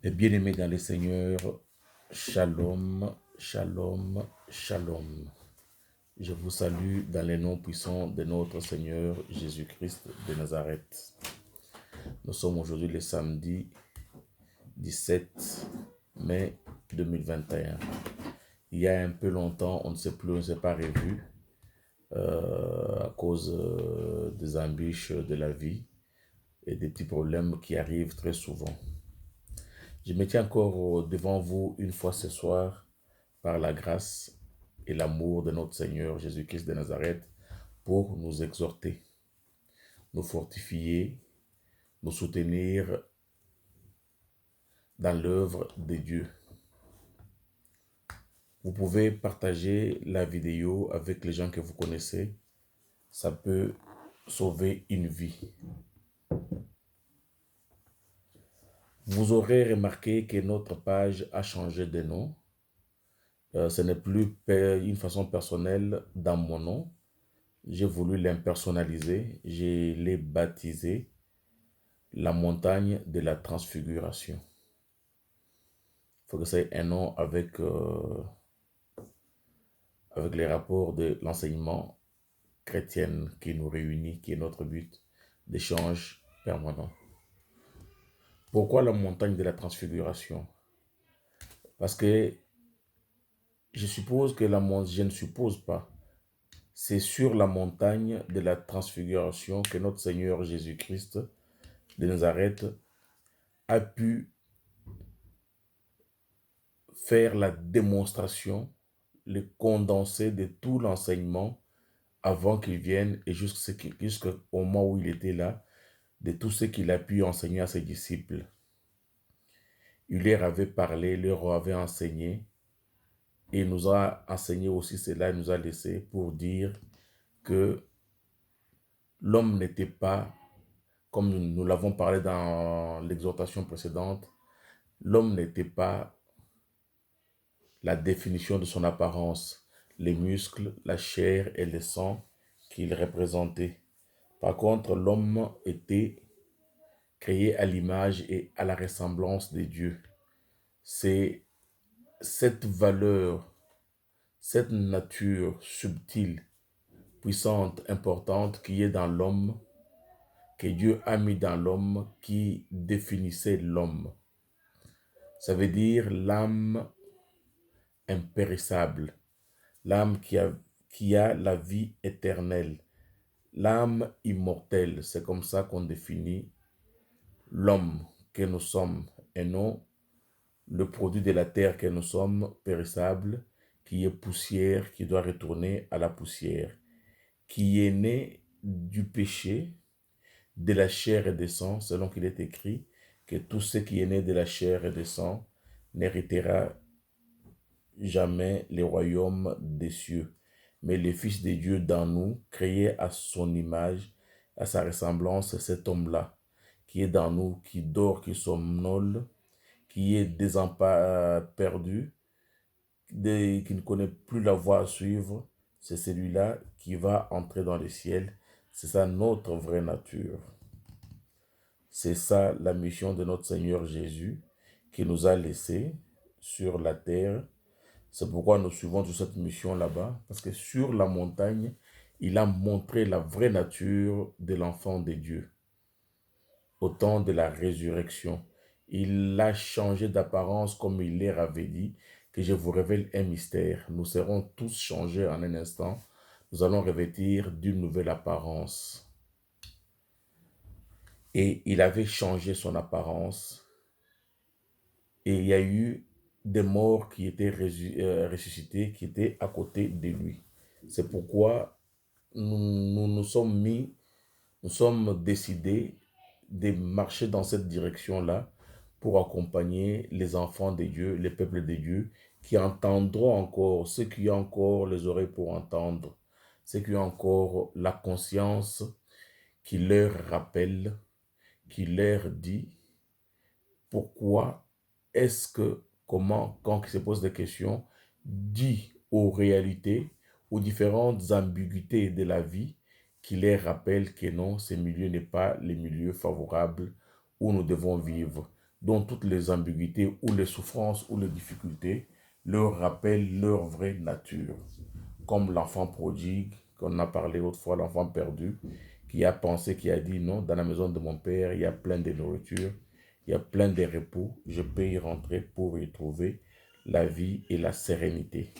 Et bien-aimés dans le Seigneur, Shalom, Shalom, Shalom. Je vous salue dans les noms puissants de notre Seigneur Jésus-Christ de Nazareth. Nous sommes aujourd'hui le samedi 17 mai 2021. Il y a un peu longtemps, on ne sait plus, on ne s'est pas revu à cause des embûches de la vie et des petits problèmes qui arrivent très souvent. Je me tiens encore devant vous une fois ce soir par la grâce et l'amour de notre Seigneur Jésus-Christ de Nazareth pour nous exhorter, nous fortifier, nous soutenir dans l'œuvre de Dieu. Vous pouvez partager la vidéo avec les gens que vous connaissez. Ça peut sauver une vie. Vous aurez remarqué que notre page a changé de nom. Ce n'est plus une façon personnelle dans mon nom. J'ai voulu l'impersonnaliser. Je l'ai baptisé la montagne de la transfiguration. Il faut que ça ait un nom avec les rapports de l'enseignement chrétien qui nous réunit, qui est notre but d'échange permanent. Pourquoi la montagne de la transfiguration? Parce que je suppose que je ne suppose pas. C'est sur la montagne de la transfiguration que notre Seigneur Jésus-Christ de Nazareth a pu faire la démonstration, le condensé de tout l'enseignement avant qu'il vienne et jusqu'au moment où il était là, de tout ce qu'il a pu enseigner à ses disciples. Il leur avait parlé, il leur avait enseigné, et il nous a enseigné aussi cela, il nous a laissé pour dire que l'homme n'était pas, comme nous l'avons parlé dans l'exhortation précédente, l'homme n'était pas la définition de son apparence, les muscles, la chair et le sang qu'il représentait. Par contre, l'homme était créé à l'image et à la ressemblance de Dieu. C'est cette valeur, cette nature subtile, puissante, importante qui est dans l'homme, que Dieu a mis dans l'homme, qui définissait l'homme. Ça veut dire l'âme impérissable, l'âme qui a la vie éternelle, l'âme immortelle. C'est comme ça qu'on définit l'homme que nous sommes et non le produit de la terre que nous sommes, périssable, qui est poussière, qui doit retourner à la poussière, qui est né du péché, de la chair et du sang, selon qu'il est écrit que tout ce qui est né de la chair et du sang n'héritera jamais les royaumes des cieux. Mais le Fils de Dieu dans nous, créé à son image, à sa ressemblance, cet homme-là, qui est dans nous, qui dort, qui somnole, qui est perdu, qui ne connaît plus la voie à suivre, c'est celui-là qui va entrer dans le ciel. C'est ça notre vraie nature. C'est ça la mission de notre Seigneur Jésus qui nous a laissés sur la terre. C'est pourquoi nous suivons toute cette mission là-bas, parce que sur la montagne, il a montré la vraie nature de l'enfant de Dieu. Au temps de la résurrection, il a changé d'apparence comme il leur avait dit, que je vous révèle un mystère. Nous serons tous changés en un instant. Nous allons revêtir d'une nouvelle apparence. Et il avait changé son apparence. Et il y a eu des morts qui étaient ressuscités, qui étaient à côté de lui. C'est pourquoi nous sommes décidés de marcher dans cette direction-là pour accompagner les enfants de Dieu, les peuples de Dieu, qui entendront encore, ceux qui ont encore les oreilles pour entendre, ceux qui ont encore la conscience qui leur rappelle, qui leur dit pourquoi est-ce que, comment, quand ils se posent des questions, dit aux réalités, aux différentes ambiguïtés de la vie, qui les rappellent que non, ce milieu n'est pas le milieu favorable où nous devons vivre. dont toutes les ambiguïtés ou les souffrances ou les difficultés leur rappellent leur vraie nature. Comme l'enfant prodigue, qu'on a parlé autrefois, l'enfant perdu, qui a pensé, qui a dit non, dans la maison de mon père, il y a plein de nourriture, il y a plein de repos, je peux y rentrer pour y trouver la vie et la sérénité.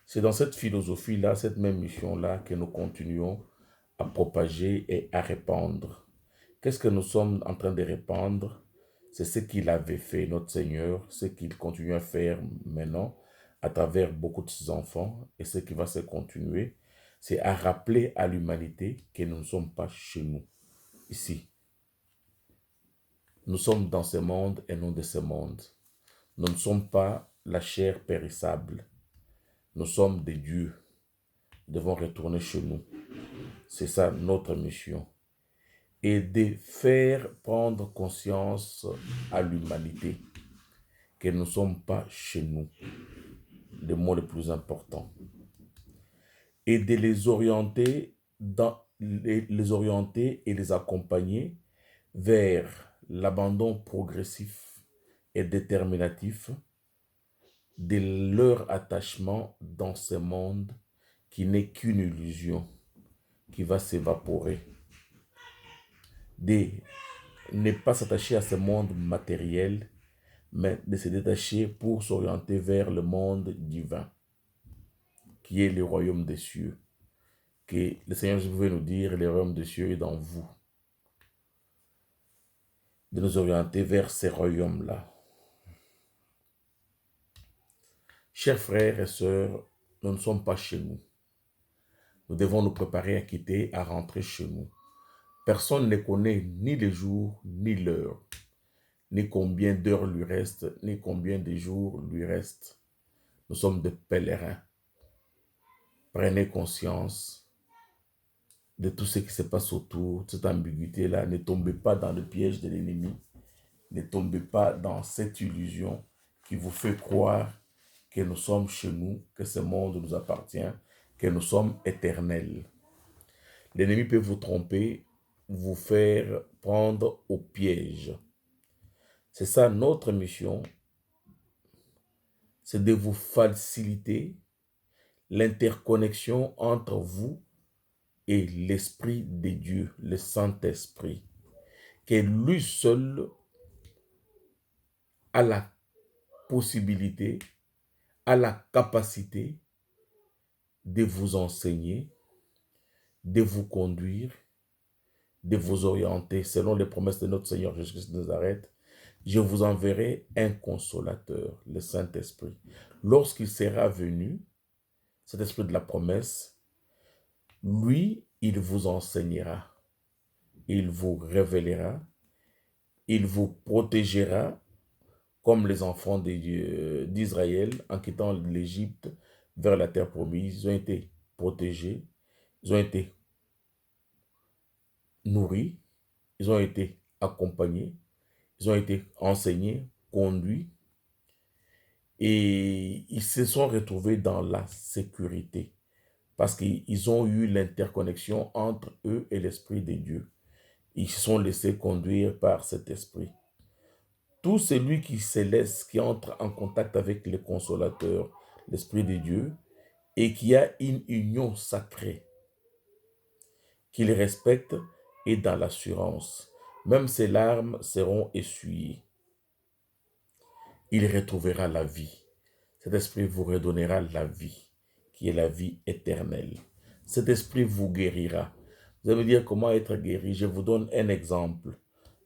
C'est dans cette philosophie-là, cette même mission-là, que nous continuons à propager et à répandre. Qu'est-ce que nous sommes en train de répandre? C'est ce qu'il avait fait, notre Seigneur, ce qu'il continue à faire maintenant à travers beaucoup de ses enfants et ce qui va se continuer, c'est à rappeler à l'humanité que nous ne sommes pas chez nous, ici. Nous sommes dans ce monde et non de ce monde. Nous ne sommes pas la chair périssable. Nous sommes des dieux. Nous devons retourner chez nous. C'est ça notre mission. Et de faire prendre conscience à l'humanité que nous ne sommes pas chez nous. Le mot le plus important. Et de les orienter, les orienter et les accompagner vers l'abandon progressif et déterminatif de leur attachement dans ce monde qui n'est qu'une illusion, qui va s'évaporer. De ne pas s'attacher à ce monde matériel, mais de se détacher pour s'orienter vers le monde divin, qui est le royaume des cieux. Que le Seigneur Jésus pouvait nous dire, le royaume des cieux est dans vous. De nous orienter vers ces royaumes-là. Chers frères et sœurs, nous ne sommes pas chez nous. Nous devons nous préparer à quitter, à rentrer chez nous. Personne ne connaît ni le jour, ni l'heure, ni combien d'heures lui reste, ni combien de jours lui reste. Nous sommes des pèlerins. Prenez conscience de tout ce qui se passe autour, de cette ambiguïté-là. Ne tombez pas dans le piège de l'ennemi. Ne tombez pas dans cette illusion qui vous fait croire que nous sommes chez nous, que ce monde nous appartient, que nous sommes éternels. L'ennemi peut vous tromper, vous faire prendre au piège. C'est ça notre mission, c'est de vous faciliter l'interconnexion entre vous et l'Esprit de Dieu, le Saint-Esprit, que lui seul a la possibilité, a la capacité de vous enseigner, de vous conduire, de vous orienter selon les promesses de notre Seigneur Jésus-Christ de Nazareth. Je vous enverrai un consolateur, le Saint-Esprit. Lorsqu'il sera venu, cet esprit de la promesse, lui, il vous enseignera, il vous révélera, il vous protégera comme les enfants d'Israël en quittant l'Égypte vers la terre promise. Ils ont été protégés, ils ont été nourris, ils ont été accompagnés, ils ont été enseignés, conduits, et ils se sont retrouvés dans la sécurité parce qu'ils ont eu l'interconnexion entre eux et l'Esprit de Dieu. Ils se sont laissés conduire par cet Esprit. Tout celui qui se laisse, qui entre en contact avec le Consolateur, l'Esprit de Dieu, et qui a une union sacrée, qu'il respecte, est dans l'assurance. Même ses larmes seront essuyées. Il retrouvera la vie. Cet esprit vous redonnera la vie, qui est la vie éternelle. Cet esprit vous guérira. Vous allez me dire comment être guéri. Je vous donne un exemple.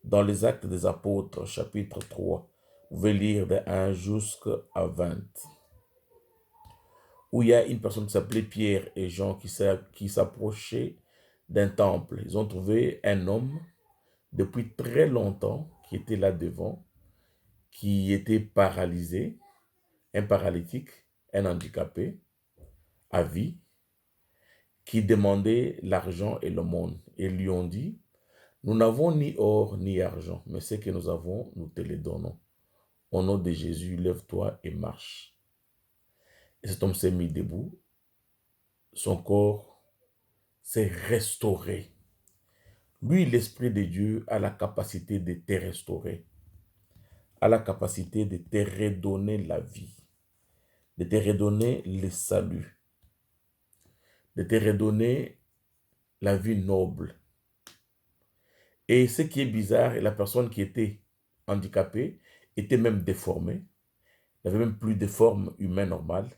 Dans les Actes des Apôtres, chapitre 3, vous pouvez lire de 1 jusqu'à 20, où il y a une personne qui s'appelait Pierre et Jean qui s'approchaient d'un temple. Ils ont trouvé un homme depuis très longtemps qui était là devant, qui était paralysé, un paralytique, un handicapé, à vie, qui demandait l'argent et le monde. Et lui ont dit, nous n'avons ni or ni argent, mais ce que nous avons, nous te le donnons. Au nom de Jésus, lève-toi et marche. Et cet homme s'est mis debout. Son corps s'est restauré. Lui, l'Esprit de Dieu, a la capacité de te restaurer. a la capacité de te redonner la vie, de te redonner le salut, de te redonner la vie noble. Et ce qui est bizarre, la personne qui était handicapée était même déformée, n'avait même plus de forme humaine normale.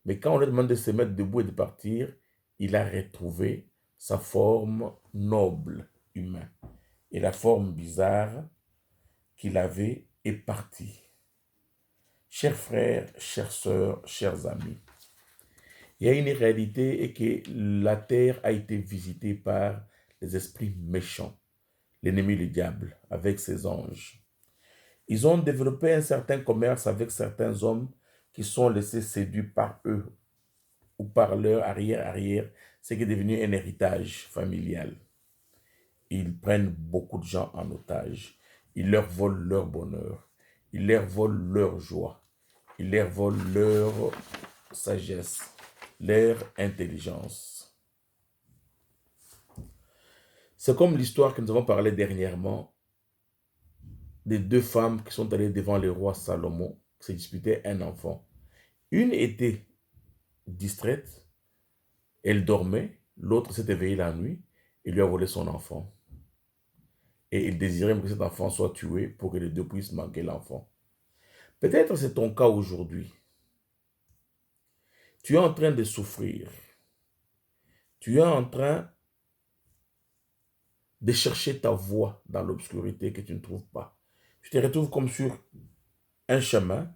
Mais quand on lui demande de se mettre debout et de partir, il a retrouvé sa forme noble humaine. Et la forme bizarre qu'il avait est partie. Chers frères, chères sœurs, chers amis, il y a une réalité et que la terre a été visitée par les esprits méchants, l'ennemi le diable, avec ses anges. Ils ont développé un certain commerce avec certains hommes qui sont laissés séduits par eux ou par leur arrière-arrière, ce qui est devenu un héritage familial. Ils prennent beaucoup de gens en otage. Ils leur volent leur bonheur. Ils leur volent leur joie. Ils leur volent leur sagesse, leur intelligence. C'est comme l'histoire que nous avons parlé dernièrement des deux femmes qui sont allées devant le roi Salomon, qui se disputaient un enfant. Une était distraite, elle dormait, l'autre s'est éveillée la nuit et lui a volé son enfant. Et il désirait que cet enfant soit tué pour que les deux puissent manquer l'enfant. Peut-être c'est ton cas aujourd'hui. Tu es en train de souffrir. Tu es en train de chercher ta voie dans l'obscurité que tu ne trouves pas. Tu te retrouves comme sur un chemin.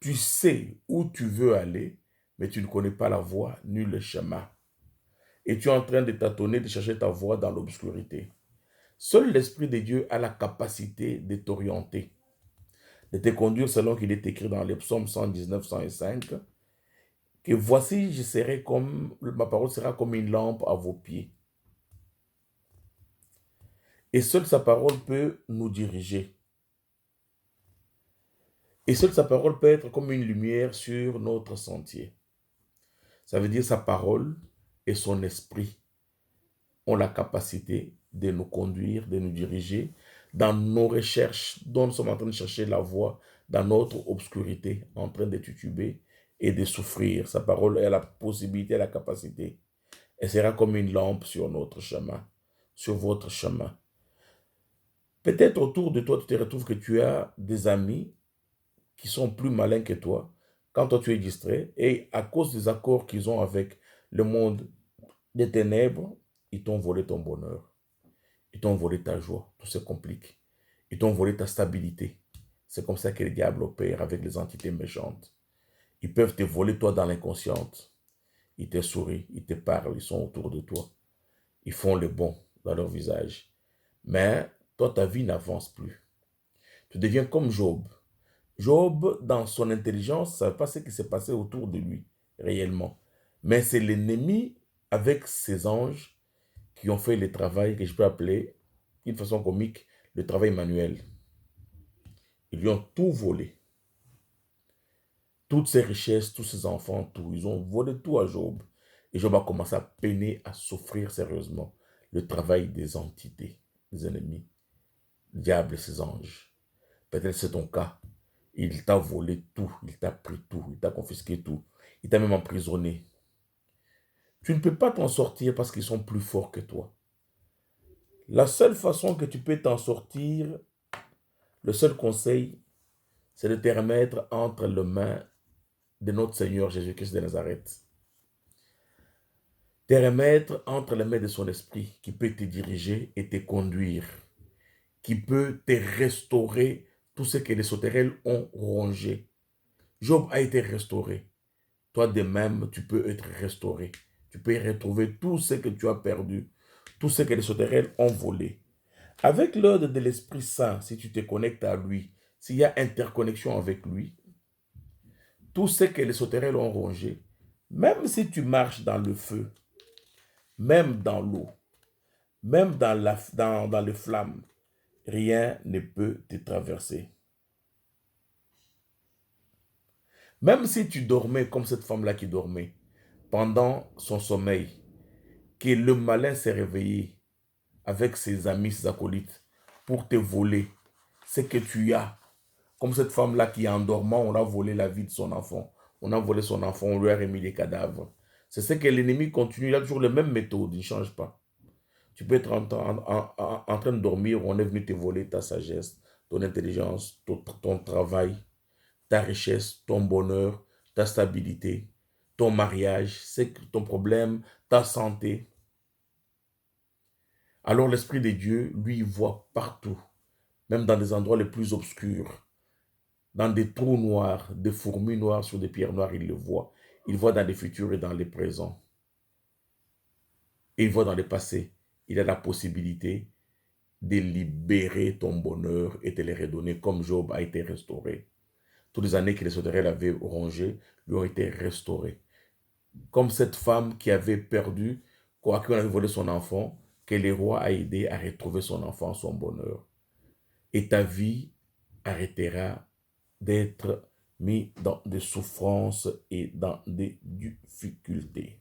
Tu sais où tu veux aller, mais tu ne connais pas la voie ni le chemin. Et tu es en train de tâtonner, de chercher ta voie dans l'obscurité. Seul l'Esprit de Dieu a la capacité de t'orienter, de te conduire selon qu'il est écrit dans les psaumes 119, 105, que voici, je serai comme, ma parole sera comme une lampe à vos pieds. Et seule sa parole peut nous diriger. Et seule sa parole peut être comme une lumière sur notre sentier. Ça veut dire sa parole et son esprit ont la capacité de nous conduire, de nous diriger dans nos recherches, dont nous sommes en train de chercher la voie dans notre obscurité, en train de tituber et de souffrir. Sa parole a la possibilité, la capacité. Elle sera comme une lampe sur notre chemin, sur votre chemin. Peut-être autour de toi, tu te retrouves que tu as des amis qui sont plus malins que toi quand toi tu es distrait et à cause des accords qu'ils ont avec le monde des ténèbres, ils t'ont volé ton bonheur. Ils t'ont volé ta joie. Tout se complique. Ils t'ont volé ta stabilité. C'est comme ça que le diable opère avec les entités méchantes. Ils peuvent te voler toi dans l'inconsciente. Ils te sourient, ils te parlent, ils sont autour de toi. Ils font le bon dans leur visage. Mais toi, ta vie n'avance plus. Tu deviens comme Job. Job, dans son intelligence, ne savait pas ce qui s'est passé autour de lui, réellement. Mais c'est l'ennemi avec ses anges qui ont fait le travail que je peux appeler, d'une façon comique, le travail manuel. Ils lui ont tout volé. Toutes ses richesses, tous ses enfants, tout. Ils ont volé tout à Job. Et Job a commencé à peiner, à souffrir sérieusement le travail des entités, des ennemis, le diable et ses anges. Peut-être c'est ton cas. Il t'a volé tout, il t'a pris tout, il t'a confisqué tout. Il t'a même emprisonné. Tu ne peux pas t'en sortir parce qu'ils sont plus forts que toi. La seule façon que tu peux t'en sortir, le seul conseil, c'est de te remettre entre les mains de notre Seigneur Jésus-Christ de Nazareth. Te remettre entre les mains de son esprit qui peut te diriger et te conduire, qui peut te restaurer tout ce que les sauterelles ont rongé. Job a été restauré. Toi de même, tu peux être restauré. Tu peux retrouver tout ce que tu as perdu, tout ce que les sauterelles ont volé. Avec l'ordre de l'Esprit Saint, si tu te connectes à lui, s'il y a interconnexion avec lui, tout ce que les sauterelles ont rongé, même si tu marches dans le feu, même dans l'eau, même dans les flammes, rien ne peut te traverser. Même si tu dormais comme cette femme-là qui dormait, pendant son sommeil, que le malin s'est réveillé avec ses amis, ses acolytes, pour te voler, ce que tu as. Comme cette femme-là qui, en dormant, on a volé la vie de son enfant. On a volé son enfant, on lui a remis les cadavres. C'est ce que l'ennemi continue. Il a toujours les mêmes méthodes, il ne change pas. Tu peux être en train de dormir, on est venu te voler ta sagesse, ton intelligence, ton travail, ta richesse, ton bonheur, ta stabilité, ton mariage, ton problème, ta santé. Alors l'Esprit de Dieu, lui, il voit partout, même dans des endroits les plus obscurs, dans des trous noirs, des fourmis noires sur des pierres noires, il le voit. Il voit dans les futurs et dans les présents. Et il voit dans le passé. Il a la possibilité de libérer ton bonheur et de les redonner comme Job a été restauré. Toutes les années que les sauterelles avaient rongées lui ont été restaurées. Comme cette femme qui avait perdu, qui avait volé son enfant, que le roi a aidé à retrouver son enfant, son bonheur. Et ta vie arrêtera d'être mise dans des souffrances et dans des difficultés.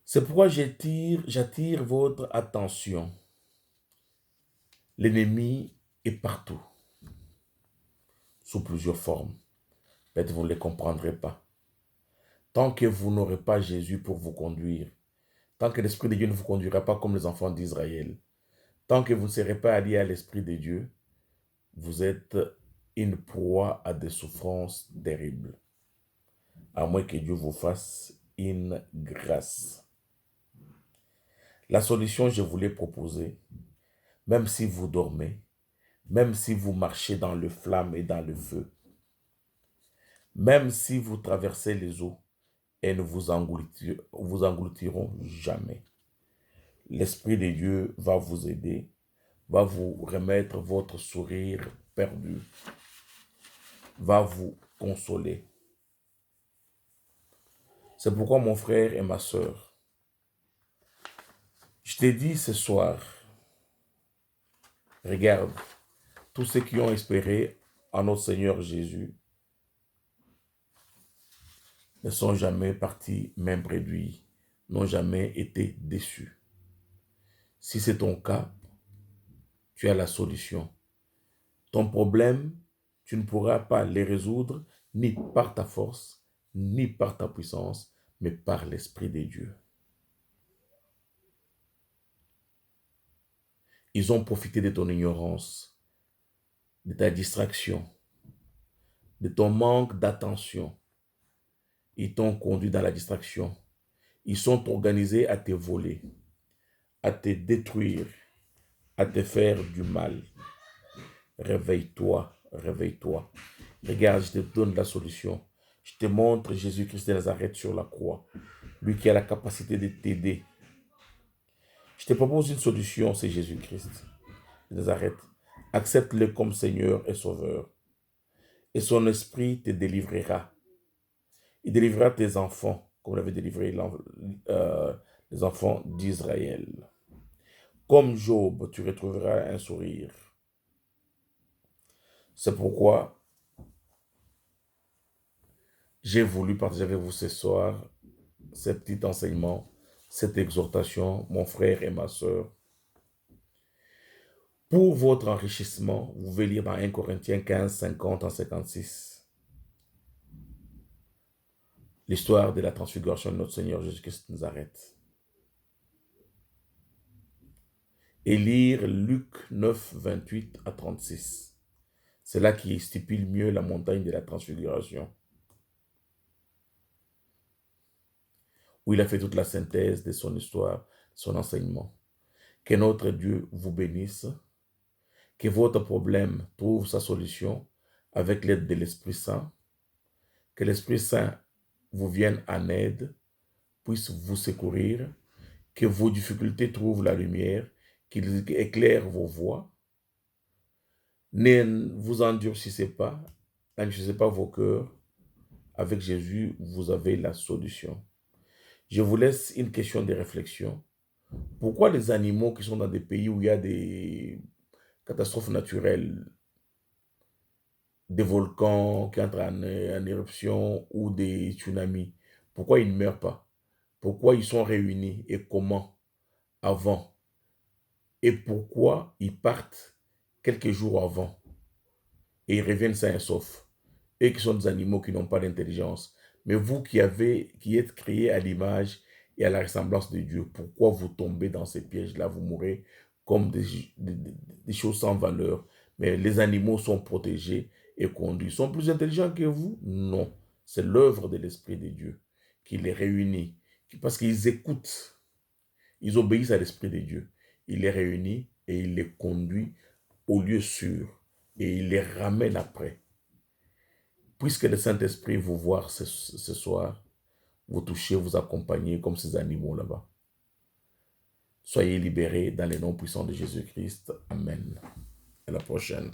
C'est pourquoi j'attire votre attention. L'ennemi est partout, sous plusieurs formes. Peut-être vous ne les comprendrez pas. Tant que vous n'aurez pas Jésus pour vous conduire, tant que l'Esprit de Dieu ne vous conduira pas comme les enfants d'Israël, tant que vous ne serez pas alliés à l'Esprit de Dieu, vous êtes une proie à des souffrances terribles. À moins que Dieu vous fasse une grâce. La solution, je vous l'ai proposée, même si vous dormez, même si vous marchez dans le flamme et dans le feu, même si vous traversez les eaux, elles ne vous engloutiront jamais. L'Esprit de Dieu va vous aider, va vous remettre votre sourire perdu, va vous consoler. C'est pourquoi mon frère et ma soeur, je t'ai dit ce soir, regarde, tous ceux qui ont espéré en notre Seigneur Jésus ne sont jamais partis même réduits, n'ont jamais été déçus. Si c'est ton cas, tu as la solution. Ton problème, tu ne pourras pas les résoudre ni par ta force, ni par ta puissance, mais par l'Esprit de Dieu. Ils ont profité de ton ignorance, de ta distraction, de ton manque d'attention. Ils t'ont conduit dans la distraction. Ils sont organisés à te voler, à te détruire, à te faire du mal. Réveille-toi, réveille-toi. Regarde, je te donne la solution. Je te montre Jésus-Christ de Nazareth sur la croix. Lui qui a la capacité de t'aider. Je te propose une solution, c'est Jésus-Christ de Nazareth. Accepte-le comme Seigneur et Sauveur. Et son esprit te délivrera. Il délivrera tes enfants, comme il avait délivré les enfants d'Israël. Comme Job, tu retrouveras un sourire. C'est pourquoi j'ai voulu partager avec vous ce soir ce petit enseignement, cette exhortation, mon frère et ma soeur. Pour votre enrichissement, vous pouvez lire dans 1 Corinthiens 15, 50 à 56. L'histoire de la transfiguration de notre Seigneur Jésus-Christ de Nazareth. Et lire Luc 9, 28 à 36. C'est là qui stipule mieux la montagne de la transfiguration, où il a fait toute la synthèse de son histoire, son enseignement. Que notre Dieu vous bénisse, que votre problème trouve sa solution avec l'aide de l'Esprit Saint, que l'Esprit Saint vous vienne en aide, puisse vous secourir, que vos difficultés trouvent la lumière, qu'il éclaire vos voies. Ne vous endurcissez pas, n'endurcissez pas vos cœurs. Avec Jésus, vous avez la solution. Je vous laisse une question de réflexion. Pourquoi les animaux qui sont dans des pays où il y a des catastrophes naturelles, des volcans qui entrent en éruption ou des tsunamis, pourquoi ils ne meurent pas? Pourquoi ils sont réunis et comment avant et pourquoi ils partent quelques jours avant et ils reviennent sains et saufs. Eux qui sont des animaux qui n'ont pas d'intelligence. Mais vous qui êtes créés à l'image et à la ressemblance de Dieu, pourquoi vous tombez dans ces pièges-là? Vous mourrez comme des choses sans valeur. Mais les animaux sont protégés et conduits. Ils sont plus intelligents que vous? Non. C'est l'œuvre de l'Esprit de Dieu qui les réunit. Parce qu'ils écoutent, ils obéissent à l'Esprit de Dieu. Il les réunit et il les conduit au lieu sûr. Et il les ramène après. Puisque le Saint-Esprit vous voit ce soir, vous touchez, vous accompagnez comme ces animaux là-bas. Soyez libérés dans les noms puissants de Jésus-Christ. Amen. À la prochaine.